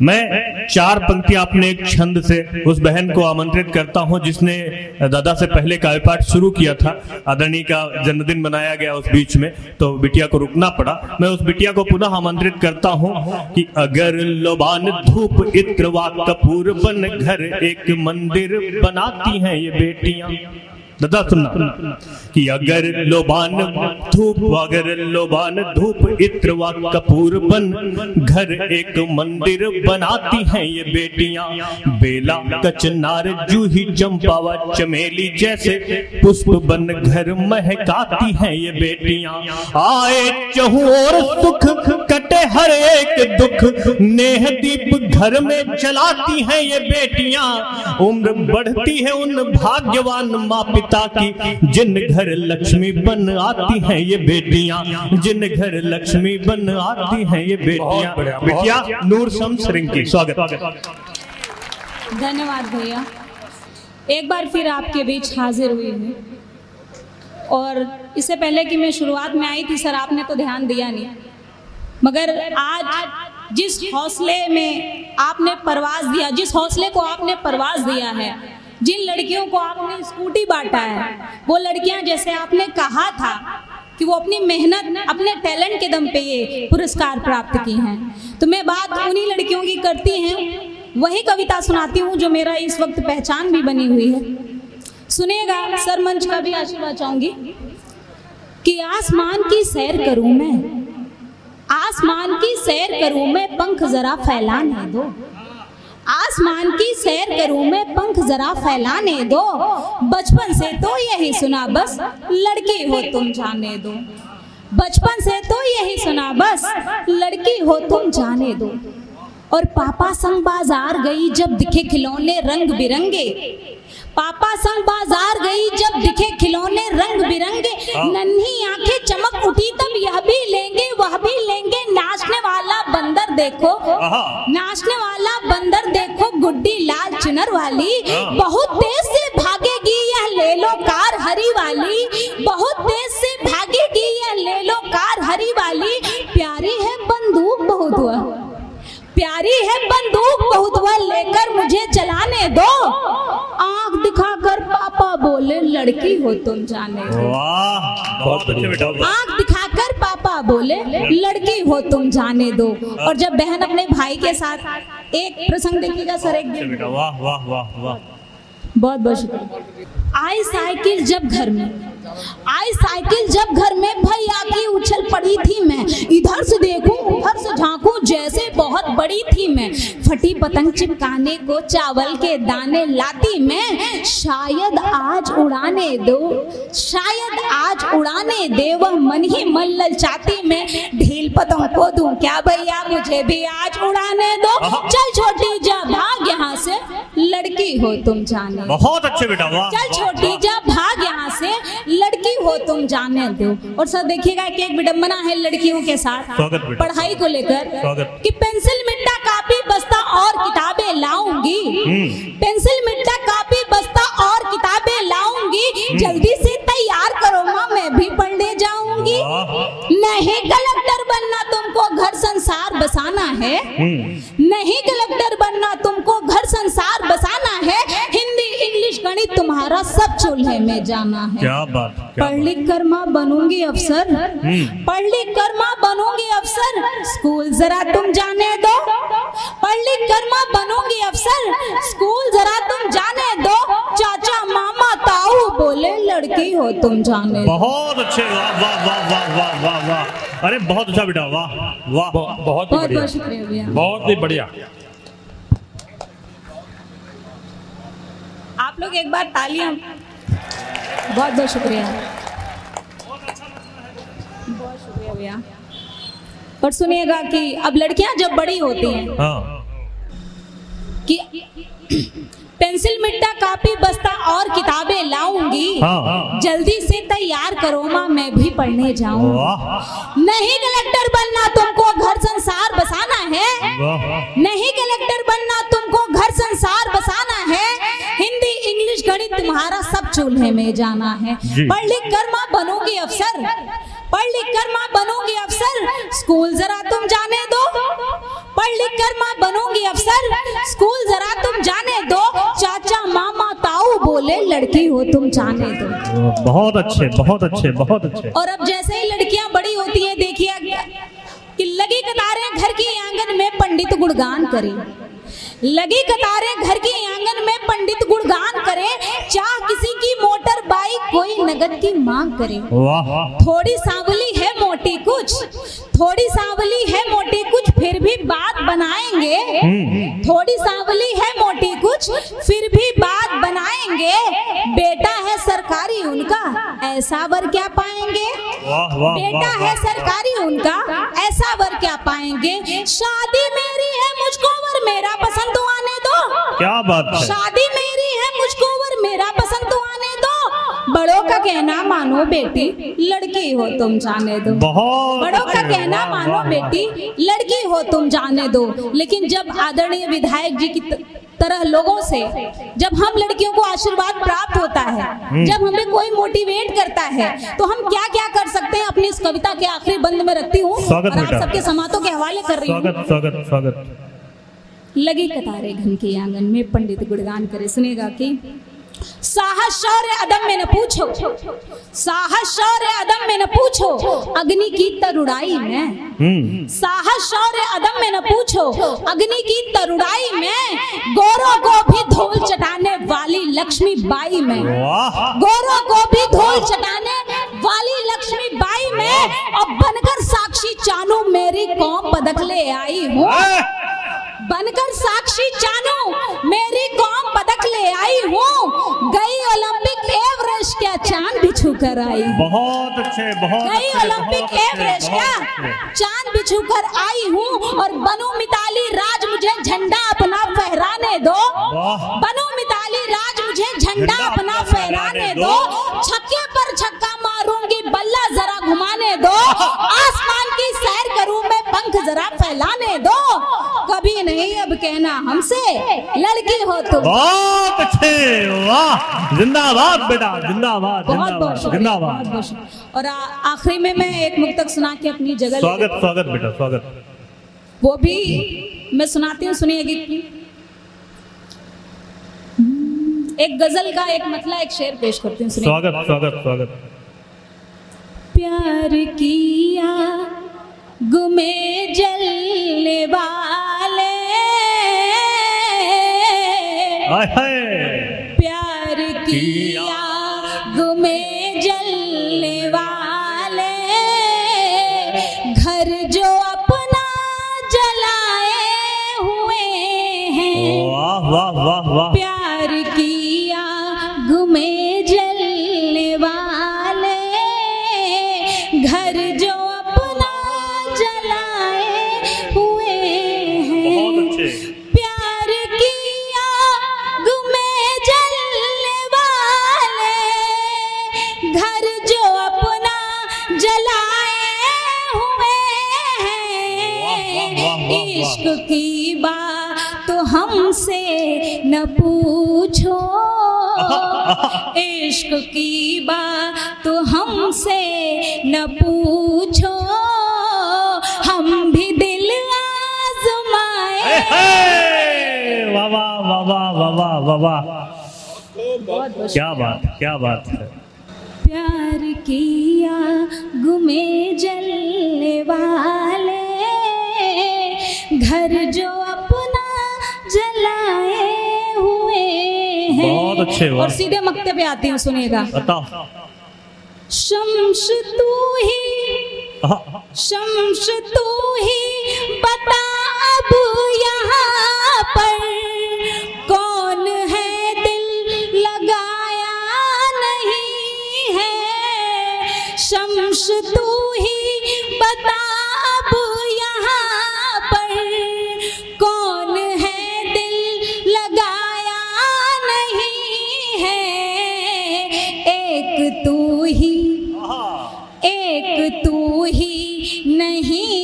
मैं 4 पंक्तियां अपने एक छंद से उस बहन को आमंत्रित करता हूं जिसने दादा से पहले काव्यपाठ शुरू किया था। आदरणीय का जन्मदिन मनाया गया उस बीच में, तो बिटिया को रुकना पड़ा। मैं उस बिटिया को पुनः आमंत्रित करता हूं कि अगर लोबान धूप इत्र व कपूर बन घर एक मंदिर बनाती हैं ये बेटियां। दादा सुनना कि अगर लोबान धूप इत्र व कपूर बन घर एक मंदिर बनाती हैं ये बेटियां। बेला कचनार जूही चंपा व चमेली जैसे पुष्प बन घर महकाती हैं ये बेटियां। आए चहु और सुख कटे हर एक दुख नेह दीप घर में जलाती हैं ये बेटियां। उम्र बढ़ती है उन भाग्यवान माँ पिता की जिन घर लक्ष्मी बन आती हैं ये बेटियां, जिन घर लक्ष्मी बन आती हैं ये बेटियां। बिटिया नूर शम्स रिंकी, स्वागत। धन्यवाद भैया, एक बार फिर आपके बीच हाजिर हुई हूँ। और इससे पहले कि मैं शुरुआत में आई थी सर, आपने तो ध्यान दिया नहीं, मगर आज जिस हौसले में आपने परवाज दिया, जिस हौसले को आपने परवाज दिया है, जिन लड़कियों को आपने स्कूटी बांटा है, वो लड़कियां जैसे आपने कहा था कि वो अपनी मेहनत अपने टैलेंट के दम पे ये पुरस्कार प्राप्त की हैं, तो मैं बात उन्हीं लड़कियों की करती हैं। वही कविता सुनाती हूँ जो मेरा इस वक्त पहचान भी बनी हुई है। सुनिएगा सर, मंच का भी आशीर्वाद चाहूंगी कि आसमान की सैर करूं मैं, आसमान की सैर करूं मैं, पंख जरा फैलाने दो। आसमान की सैर करूं मैं, पंख जरा फैलाने दो। बचपन से तो यही सुना बस, लड़की हो तुम जाने दो। बचपन से तो यही सुना बस, लड़की हो तुम जाने दो। और पापा संग बाजार गई जब दिखे खिलौने रंग बिरंगे, पापा संग बाजार गई जब दिखे खिलौने रंग बिरंगे। नन्ही आंखें चमक उठी तब यह भी लेंगे वह भी लेंगे। नाचने वाला बंदर देखो, नाचने वाला बंदर देखो, गुड्डी लाल चुनर वाली। बहुत तेज से भागेगी यह ले लो कार हरी वाली, बहुत तेज से भागेगी यह ले लो कार हरी वाली। प्यारी है बंदूक बहुत हुआ, प्यारी है बंदूक बहुत हुआ, लेकर मुझे चलाने दो। आंख दिखाकर पापा बोले लड़की हो तुम जाने दो। बहुत बढ़िया। आंख दिखाकर पापा बोले लड़की हो तुम जाने दो। और जब बहन अपने भाई के साथ एक प्रसंग देखिएगा सर, एक दिन वाह वाह वाह वाह, बहुत बहुत शुक्रिया। आई साइकिल जब घर में, आई साइकिल जब घर में, भैया की उछल पड़ी थी मैं। इधर से देखूं उधर से झांकूं जैसे बहुत बड़ी थी मैं। फटी पतंग चिपकाने को चावल के दाने लाती मैं। शायद आज उड़ाने दो, शायद आज उड़ाने दे, वह मन ही मन ललचाती मैं। ढील पतंग को दूं क्या भैया, मुझे भी आज उड़ाने दो। चल छोटी जा भाग यहाँ से, लड़की हो तुम जाने। बहुत अच्छे बेटा, वाह। चल छोटी जा भाग यहाँ से, लड़की हो तुम जाने दो। और सर देखिएगा कि एक विडंबना है लड़कियों के साथ पढ़ाई को लेकर कि पेंसिल मिट्टा कापी बस्ता और किताबें लाऊंगी, पेंसिल मिट्टा कापी बस्ता और किताबें लाऊंगी। जल्दी से तैयार करो माँ, मैं भी पढ़ने जाऊंगी। नहीं कलेक्टर बनना तुमको घर संसार बसाना है, नहीं कलेक्टर बनना तुमको घर संसार बसाना है। हिंदी इंग्लिश गणित तुम्हारा सब चूल्हे में जाना है। क्या बात, पढ़ लिख कर माँ बनूंगी अफसर, पढ़ लिख कर माँ बनूंगी अफसर। स्कूल जरा तुम जाने दो, पढ़ लिख कर माँ बनूंगी अफसर। स्कूल जरा तुम जाने दो। चाचा मामा ताऊ बोले लड़की हो तुम जाने। बहुत अच्छे, वाह वाह वाह वाह वाह वाह वाह। अरे बहुत अच्छा बेटा, वाह वाह, बहुत बहुत शुक्रिया भैया, बहुत ही बढ़िया। आप लोग एक बार तालियां, बहुत बहुत शुक्रिया, बहुत शुक्रिया भैया। और सुनिएगा कि अब लड़कियां जब बड़ी होती हैं कि पेंसिल मिट्टा कापी बस्ता और किताबें लाऊंगी। जल्दी से तैयार करो माँ, मैं भी पढ़ने जाऊंगी। नहीं कलेक्टर बनना तुमको घर संसार बसाना है, नहीं कलेक्टर बनना तुमको घर संसार बसाना है। हिंदी इंग्लिश गणित तुम्हारा सब चूल्हे में जाना है। पढ़ लिख कर माँ बनोगी अफसर, पढ़ लिख कर माँ बनोगी अफसर। स्कूल जरा तुम जाने दो, पढ़ लिख कर माँ बनोगी अफसर। बोले लड़की हो तुम जाने दो। बहुत अच्छे, बहुत अच्छे, बहुत अच्छे। और अब जैसे ही लड़कियां बड़ी होती हैं, देखिए कि लगी कतारें घर की आंगन में पंडित गुणगान करे, लगी कतारें घर की आंगन में पंडित गुणगान करे, चाह किसी की मोटर बाइक कोई नगद की मांग करे। वाह। थोड़ी सांवली है मोटी कुछ, थोड़ी सांवली है मोटी कुछ, फिर भी बात बनाएंगे। थोड़ी सांवली है मोटी कुछ, फिर भी बात बनाएंगे। बेटा है सरकारी उनका, ऐसा वर क्या पाएंगे। वाह वाह। बेटा है सरकारी उनका, ऐसा वर क्या पाएंगे। शादी मेरी है मुझको वर मेरा पसंद तो आने दो। क्या बात है। शादी मेरी है मुझको वर मेरा पसंद तो आने दो। बड़ों का कहना मानो बेटी, लड़की हो तुम जाने दो। बहुत। बड़ों का कहना मानो बेटी, लड़की हो तुम जाने दो। लेकिन जब आदरणीय विधायक जी की तरह लोगों से जब हम लड़कियों को आशीर्वाद प्राप्त होता है, जब हमें कोई मोटिवेट करता है, तो हम क्या क्या कर सकते हैं, अपनी इस कविता के आखिरी बंद में रखती हूँ और आप सबके समातों के हवाले कर रही हूँ। स्वागत स्वागत स्वागत। लगी कतारे घर के आंगन में पंडित गुणगान करे। सुनेगा कि साहस शौर्य अदम में न पूछो, साहस शौर्य अदम में न पूछो, अग्नि की तरुड़ाई में। साहस शौर्य अदम में न पूछो, अग्नि की तरुड़ाई में। गोरों को भी धूल चटाने वाली लक्ष्मी बाई में, गोरों को भी धूल चटाने वाली लक्ष्मी बाई में। और बनकर साक्षी चानू मेरी कौम पदक ले आई हूँ, बनकर साक्षी चानू मेरी कौम पदक ले आई हूँ। गई ओलंपिक एवरेस्ट क्या चांद बिछू कर आई। बहुत अच्छे, बहुत गई ओलंपिक एवरेस्ट क्या चांद बिछू कर आई हूँ। और बनू मिताली राज मुझे झंडा अपना फहराने दो, बनू मिताली राज मुझे झंडा अपना फहराने दो। छक्के पर छक्का मारूंगी बल्ला जरा घुमाने दो, आसमान की सैर करूं मैं पंख जरा फैलाने दो। कभी नहीं अब कहना हमसे लड़की हो तुम। बहुत अच्छे, वाह, जिंदाबाद बेटा, जिंदाबाद, जिंदाबाद, जिंदाबाद। और आखिरी में मैं एक मुक्तक सुना के अपनी जगह। स्वागत स्वागत बेटा, स्वागत। वो भी मैं सुनाती हूँ, सुनिएगी। एक गजल का एक मतला, एक शेर पेश करती हूँ। स्वागत स्वागत स्वागत। प्यार किया गुमे जलने वाले, प्यार किया गुमे जलने वाले, घर जो अपना जलाए हुए हैं। वाह वाह वाह वाह। प्यार किया गुमे जलने वाले, घर जो अपना जलाए हुए हैं। प्यार किया गुमे जलने वाले, घर जो अपना जलाए हुए हैं। इश्क की बात तो हमसे न पूछो, इश्क की बात तो हमसे न पूछो, हम भी दिल आजमाए। वाह वाह वाह वाह वाह वाह। क्या बात, क्या बात है। प्यार किया गुमे जलने वाले, घर जो अपना जलाए हुए हैं। बहुत अच्छे। और सीधे मक्ते पे आती हूँ, सुनिएगा। बताओ। शम्स तू ही, शम्स तू ही बता अब यहाँ पर कौन है दिल लगाया नहीं है। शम्स तू ही बता अब यहाँ पर कौन है दिल लगाया नहीं है। एक तू ही, एक तू ही नहीं